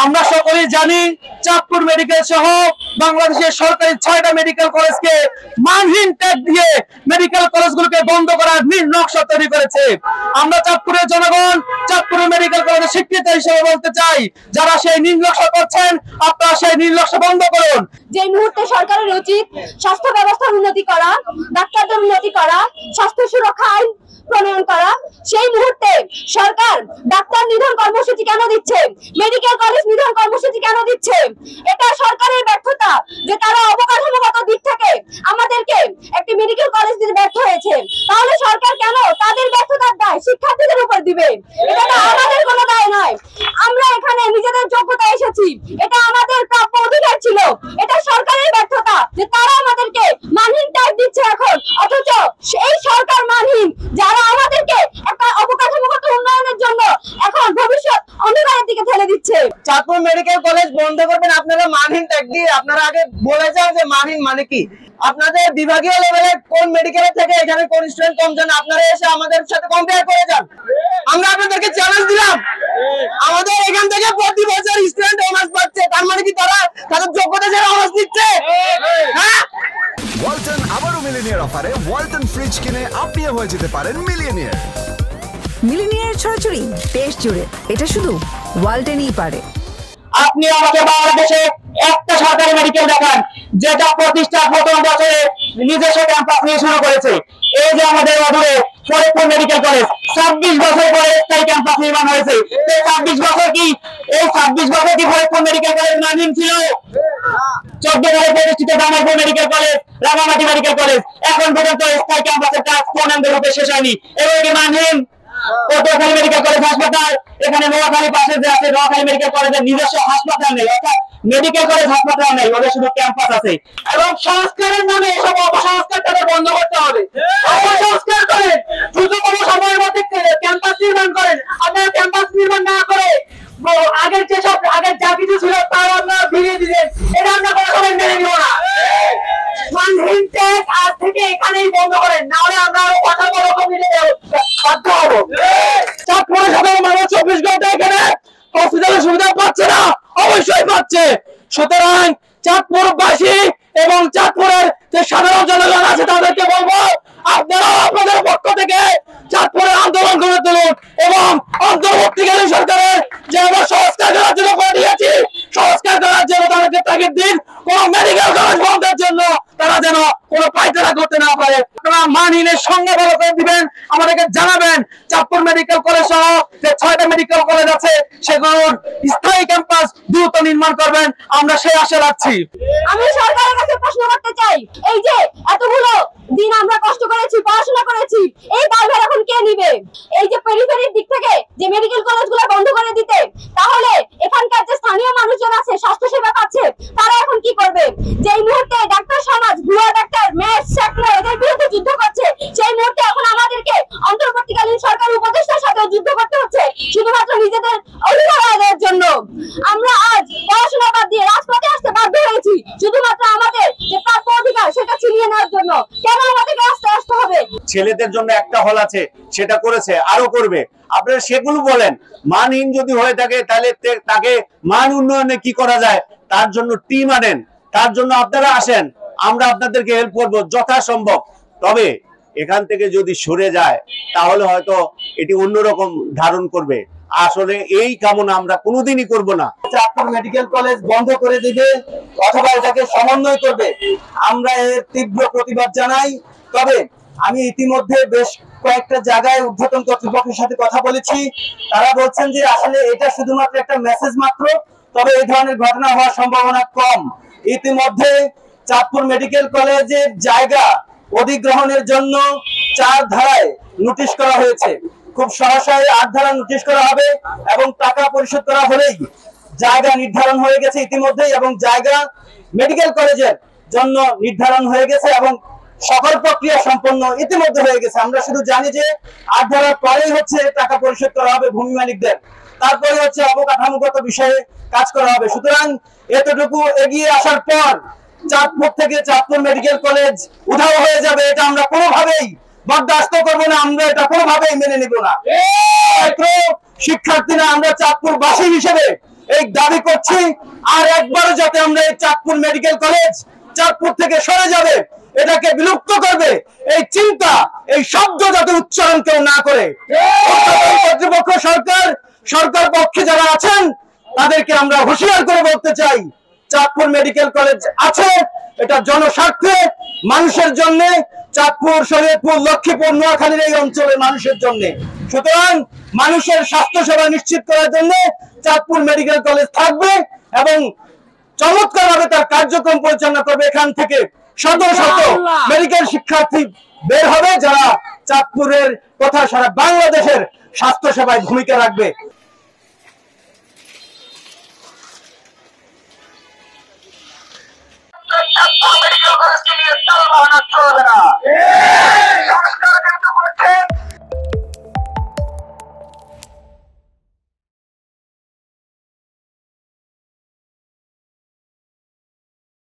আমরা সকলেই জানি চাঁদপুর মেডিকেল সহ বাংলাদেশের সরকারি 6টা মেডিকেল কলেজকে মানহীন ট্যাগ দিয়ে মেডিকেল কলেজগুলোকে বন্ধ করার নীল নকশা তৈরি করেছে। আমরা চাঁদপুরের জনগণ চাঁদপুরের মেডিকেল কলেজের শিক্ষিত হিসেবে বলতে চাই, যারা সেই নীল নকশা করছেন আপনারা সেই নীল নকশা বন্ধ করুন। যে মুহূর্তে সরকারের উচিত স্বাস্থ্য ব্যবস্থার উন্নতি করা, ডাক্তারদের উন্নতি করা, স্বাস্থ্য সুরক্ষা আইন প্রণয়ন করা, সেই মুহূর্তে সরকার ডাক্তার নিধন কর্মসূচি কেন দিচ্ছে, মেডিকেল কলেজ নিধন কর্মসূচি কেন দিচ্ছে? এটা সরকারের ব্যর্থতা যে তারা অবকাঠামোগত দিক থেকে আমাদেরকে একটি মেডিকেল কলেজ দিতে ব্যর্থ হয়েছে। তাহলে সরকার কেন তাদের ব্যর্থতার দায় শিক্ষার্থীদের উপর দিবে? এটা তো আমাদের কোনো দায় নয়। আমরা এখানে নিজেদের যোগ্যতা এসেছি, এটা আমাদের প্রাপ্য অধিকার ছিল। এটা সরকারের ব্যর্থতা যে তারা আমাদেরকে মানহীন ট্যাগ দিচ্ছে এখন, অথচ এই সরকার মানহীন যারা আমাদেরকে একটা অবকাঠামোগত উন্নয়নের জন্য এখন ভবিষ্যৎ অন্ধকারের দিকে ঠেলে দিচ্ছে। চাঁদপুর মেডিকেল কলেজ বন্ধ করবেন আপনারা মানহীন ট্যাগ দিয়ে। আপনারা আগে বলে যান যে মানহীন মানে কি। আপনাদের বিভাগীয় লেভেলে কোন মেডিকেলের থেকে এখানে কোন স্টুডেন্ট কম যান, আপনারা এসে আমাদের সাথে কম্পেয়ার করে যান। আমরা আপনাদেরকে চ্যালেঞ্জ দিলাম, আমাদের এখান থেকে প্রতি বছর স্টুডেন্ট অনার্স পাচ্ছে, তার মানে কি তারা তাদের যোগ্যতা ছাড়া অনার্স নিচ্ছে? হ্যাঁ, ওয়ালটন আবারও মিলিনিয়ার অফারে ওয়ালটন ফ্রিজ কিনে আপনিও হয়ে যেতে পারেন মিলিয়নিয়ার। মিলিনিয়ার ছড়াছড়ি দেশ জুড়ে, এটা শুধু ওয়ালটনই পারে। আপনি আমাকে বাংলাদেশে একটা সরকারি মেডিকেল দেখান যেটা প্রতিষ্ঠা প্রথম বছরে নিজস্ব ক্যাম্পাস নিয়ে শুরু করেছে। এই যে আমাদের অদূরে ফরিদপুর মেডিকেল কলেজ 26 বছর পরে স্থায়ী ক্যাম্পাস নির্মাণ হয়েছে। এই 26 বছর কি ফরিদপুর মেডিকেল কলেজ মানহীন ছিল? 14 সালে প্রতিষ্ঠিত Jamalpur medical college, Rangamati medical college এখন পর্যন্ত স্থায়ী ক্যাম্পাসের কাজ পূর্ণাঙ্গরূপে শেষ হয়নি। এবং কি মানহীন পটুয়াখালী মেডিকেল কলেজ হাসপাতাল, এখানে নোয়াখালী পাশে যে আছে নোয়াখালী মেডিকেল কলেজের নিজস্ব হাসপাতাল নেই, অর্থাৎ মেডিকেল কলেজ হাসপাতাল নেই, ওদের শুধু ক্যাম্পাস আছে। এবং সংস্কারের নামে এসব অপসংস্কার তাদের বন্ধ করতে হবে। অপসংস্কার করেন, দ্রুততম সময়ের মধ্যে ক্যাম্পাস নির্মাণ করেন। আপনারা ক্যাম্পাস নির্মাণ না করে আগের যা কিছু ছিল তাও আপনারা ফিরিয়ে দিলেন, এটা আমরা কোনো সময় মেনে নিব না। মানহীন ট্যাগ আজ থেকে এখানেই বন্ধ করেন, না হলে আমরা আরো কথা বড় কমিয়ে বাধ্য হবো। চাঁদপুরের সাধারণ মানুষ 24 ঘন্টা এখানে হসপিটালের সুবিধা পাচ্ছে না, অবশ্যই পাচ্ছে। সুতরাং চাঁদপুরবাসী এবং চাঁদপুরের যে সাধারণ জনগণ আছে তাদেরকে বলবো, আপনারা আপনাদের পক্ষ থেকে চাঁদপুরের আন্দোলন করে তুলুন এবং অন্তর্বর্তীকালীন সরকারের যে আমরা সংস্কার করার জন্য পাঠিয়েছি, সংস্কার করার জন্য তাদেরকে তাগিদ দিন। কোন মেডিকেল কলেজ বন্ধের জন্য তারা যেন কোনো পায়তারা করতে না পারে। আপনারা মানহীনের সঙ্গে ভালো করে দিবেন, আমাদেরকে জানাবেন। চাঁদপুর মেডিকেল কলেজ সহ যে 6টা মেডিকেল কলেজ আছে সেগুলোর স্থায়ী ক্যাম্পাস দ্রুত নির্মাণ করবেন, আমরা সেই আশা রাখছি। আমি সরকারের কাছে প্রশ্ন করতে চাই, এই যে এতগুলো দিন আমরা কষ্ট করেছি, পড়াশোনা করেছি, এই দায়ভার এখন কে নিবে? এই যে পেরিফেরির দিক থেকে যে মেডিকেল কলেজগুলো বন্ধ করে দিতে, তাহলে এখানকার যে স্থানীয় মানুষজন আছে স্বাস্থ্য সেবা পাচ্ছে তারা এখন কি করবে? যেই মুহূর্তে ডাক্তার সমাজ ভুয়া ডাক্তার ম্যাচ শাকরা এদের বিরুদ্ধে যুদ্ধ করছে, সেই মুহূর্তে এখন আমাদেরকে অন্তর্বর্তীকালীন সরকার উপদেষ্টার সাথে যুদ্ধ করতে হচ্ছে শুধুমাত্র নিজেদের অধিকার আদায়ের জন্য। আমরা আজ পড়াশোনা বাদ দিয়ে রাজপথে আসতে বাধ্য হয়েছি শুধুমাত্র আমাদের যে প্রাপ্য অধিকার সেটা ছিনিয়ে নেওয়ার জন্য। কেন আমাদেরকে আসতে হবে? ছেলেদের জন্য একটা হল আছে, সেটা করেছে, আরো করবে। আপনারা সেগুলো বলেন। মানহীন যদি হয়ে থাকে তাহলে তাকে মান উন্নয়নে কি করা যায় তার জন্য টিম আনেন, তার জন্য আপনারা আসেন, আমরা আপনাদেরকে হেল্প করবো যথাসম্ভব। তবে এখান থেকে যদি সরে যায় তাহলে হয়তো এটি অন্যরকম ধারণ করবে। আসলে এই কামনা আমরা কোনোদিনই করব না। চাঁদপুর মেডিকেল কলেজ বন্ধ করে দিবে অথবা এটাকে সমন্বয় করবে, আমরা এর তীব্র প্রতিবাদ জানাই। তবে আমি ইতিমধ্যে বেশ কয়েকটা জায়গায় ঊর্ধ্বতন কর্তৃপক্ষের সাথে কথা বলেছি, তারা বলছেন যে আসলে এটা শুধুমাত্র একটা মেসেজ মাত্র, তবে এই ধরনের ঘটনা হওয়ার সম্ভাবনা কম। ইতিমধ্যে চাঁদপুর মেডিকেল কলেজের জায়গা অধিগ্রহণের জন্য 4 ধারায় নোটিশ করা হয়েছে। খুব সরাসরি 8 ধারা নোটিশ করা হবে এবং টাকা পরিশোধ করা হলেই জায়গা নির্ধারণ হয়ে গেছে ইতিমধ্যেই, এবং জায়গা মেডিকেল কলেজের জন্য নির্ধারণ হয়ে গেছে এবং সকল প্রক্রিয়া সম্পন্ন ইতিমধ্যে হয়ে গেছে। আমরা শুধু জানি যে 8 ধারার পরেই হচ্ছে টাকা পরিশোধ করা হবে ভূমি মালিকদের, তারপরে হচ্ছে অবকাঠামোগত বিষয়ে কাজ করা হবে। সুতরাং এতটুকু এগিয়ে আসার পর চাঁদপুর থেকে চাঁদপুর মেডিকেল কলেজ উধাও হয়ে যাবে, এটা আমরা কোনোভাবেই বরদাস্ত করবো না, আমরা এটা কোনোভাবেই মেনে নিব না। শিক্ষার্থীরা আমরা চাঁদপুরবাসী হিসেবে এই দাবি করছি, আর একবারও যাতে আমরা এই চাঁদপুর মেডিকেল কলেজ চাঁদপুর থেকে সরে যাবে, এটাকে বিলুপ্ত করবে, এই চিন্তা, এই শব্দ যাতে উচ্চারণ কেউ না করে। কর্তৃপক্ষ, সরকার পক্ষে যারা আছেন তাদেরকে আমরা হুঁশিয়ার করে বলতে চাই, চাঁদপুর মেডিকেল কলেজ আছে, এটা জনস্বার্থে, মানুষের জন্য, চাঁদপুর, শরীয়তপুর, লক্ষ্মীপুর, নোয়াখালীর এই অঞ্চলের মানুষের জন্য। সুতরাং মানুষের স্বাস্থ্য সেবা নিশ্চিত করার জন্য চাঁদপুর মেডিকেল কলেজ থাকবে এবং চমৎকার ভাবে তার কার্যক্রম পরিচালনা করবে। এখান থেকে শত শত মেডিকেল শিক্ষার্থী বের হবে যারা চাঁদপুরের তথা সারা বাংলাদেশের স্বাস্থ্য সেবায় ভূমিকা রাখবে।